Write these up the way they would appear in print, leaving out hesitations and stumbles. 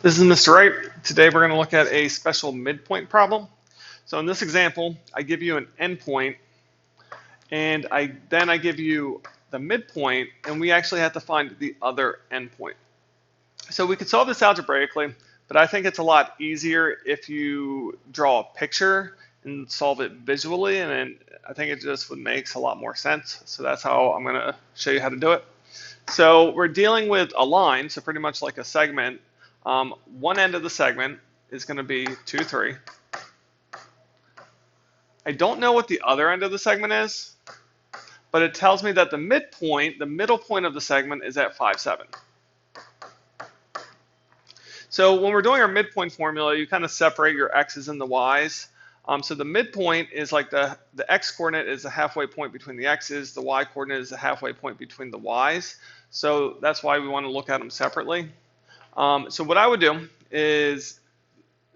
This is Mr. Wright. Today we're going to look at a special midpoint problem. So in this example, I give you an endpoint, and I give you the midpoint, and we actually have to find the other endpoint. So we could solve this algebraically, but I think it's a lot easier if you draw a picture and solve it visually, and then I think it just makes a lot more sense. So that's how I'm going to show you how to do it. So we're dealing with a line, so pretty much like a segment. One end of the segment is going to be 2, 3. I don't know what the other end of the segment is, but it tells me that the midpoint, the middle point of the segment, is at 5, 7. So when we're doing our midpoint formula, you kind of separate your x's and the y's. So the midpoint is like the x coordinate is the halfway point between the x's, the y coordinate is the halfway point between the y's. So that's why we want to look at them separately. So what I would do is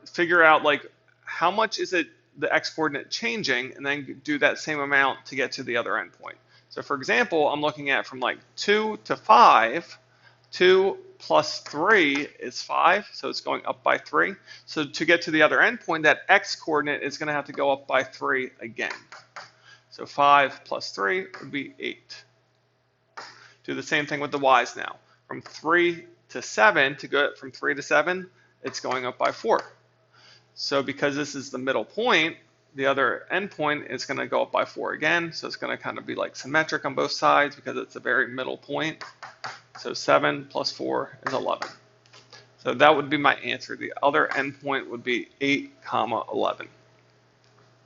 figure out like how much is it the x coordinate changing, and then do that same amount to get to the other endpoint. So for example, I'm looking at from like 2 to 5. 2 plus 3 is 5, so it's going up by 3. So to get to the other endpoint, that x coordinate is going to have to go up by 3 again. So 5 plus 3 would be 8. Do the same thing with the y's now. From 3 to 7, to go from 3 to 7, it's going up by 4. So because this is the middle point, the other endpoint is going to go up by 4 again. So it's going to kind of be like symmetric on both sides because it's the very middle point. So 7 plus 4 is 11. So that would be my answer. The other endpoint would be 8, 11.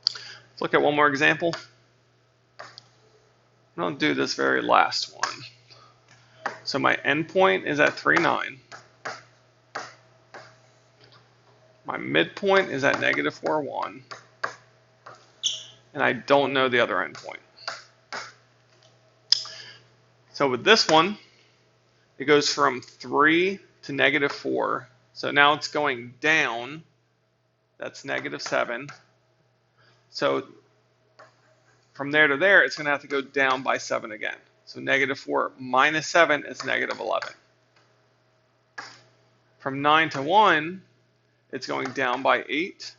Let's look at one more example. I'm going to do this very last one. So my endpoint is at 3, 9. My midpoint is at negative 4, 1. And I don't know the other endpoint. So with this one, it goes from 3 to negative 4. So now it's going down. That's negative 7. So from there to there, it's going to have to go down by 7 again. So negative 4 minus 7 is negative 11. From 9 to 1, it's going down by 8.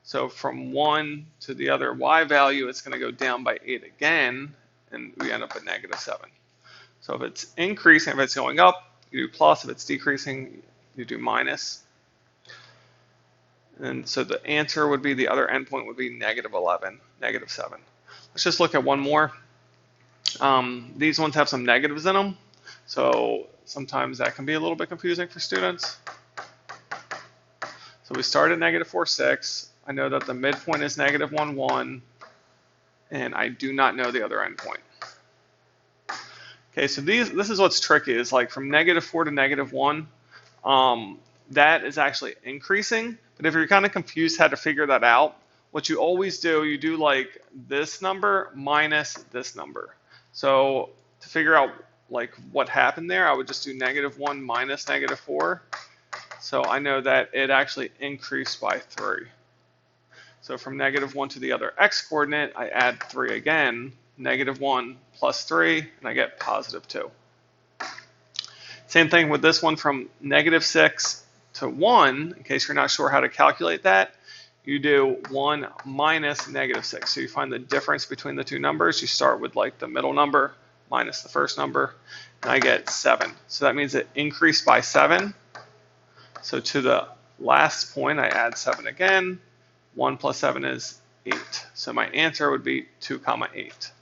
So from 1 to the other y value, it's going to go down by 8 again, and we end up at negative 7. So if it's increasing, if it's going up, you do plus. If it's decreasing, you do minus. And so the answer would be the other endpoint would be negative 11, negative 7. Let's just look at one more. These ones have some negatives in them, so sometimes that can be a little bit confusing for students. So we start at negative 4, 6. I know that the midpoint is negative 1, 1, and I do not know the other endpoint. Okay, so this is what's tricky, is like from negative 4 to negative 1, that is actually increasing. But if you're kind of confused how to figure that out, what you always do, you do like this number minus this number. So to figure out like what happened there, I would just do negative 1 minus negative 4. So I know that it actually increased by 3. So from negative 1 to the other x coordinate, I add 3 again. Negative 1 plus 3, and I get positive 2. Same thing with this one from negative 6 to 1. In case you're not sure how to calculate that, you do 1 minus negative 6. So you find the difference between the two numbers. You start with like the middle number minus the first number, and I get 7. So that means it increased by 7. So to the last point, I add 7 again. 1 plus 7 is 8. So my answer would be 2, 8.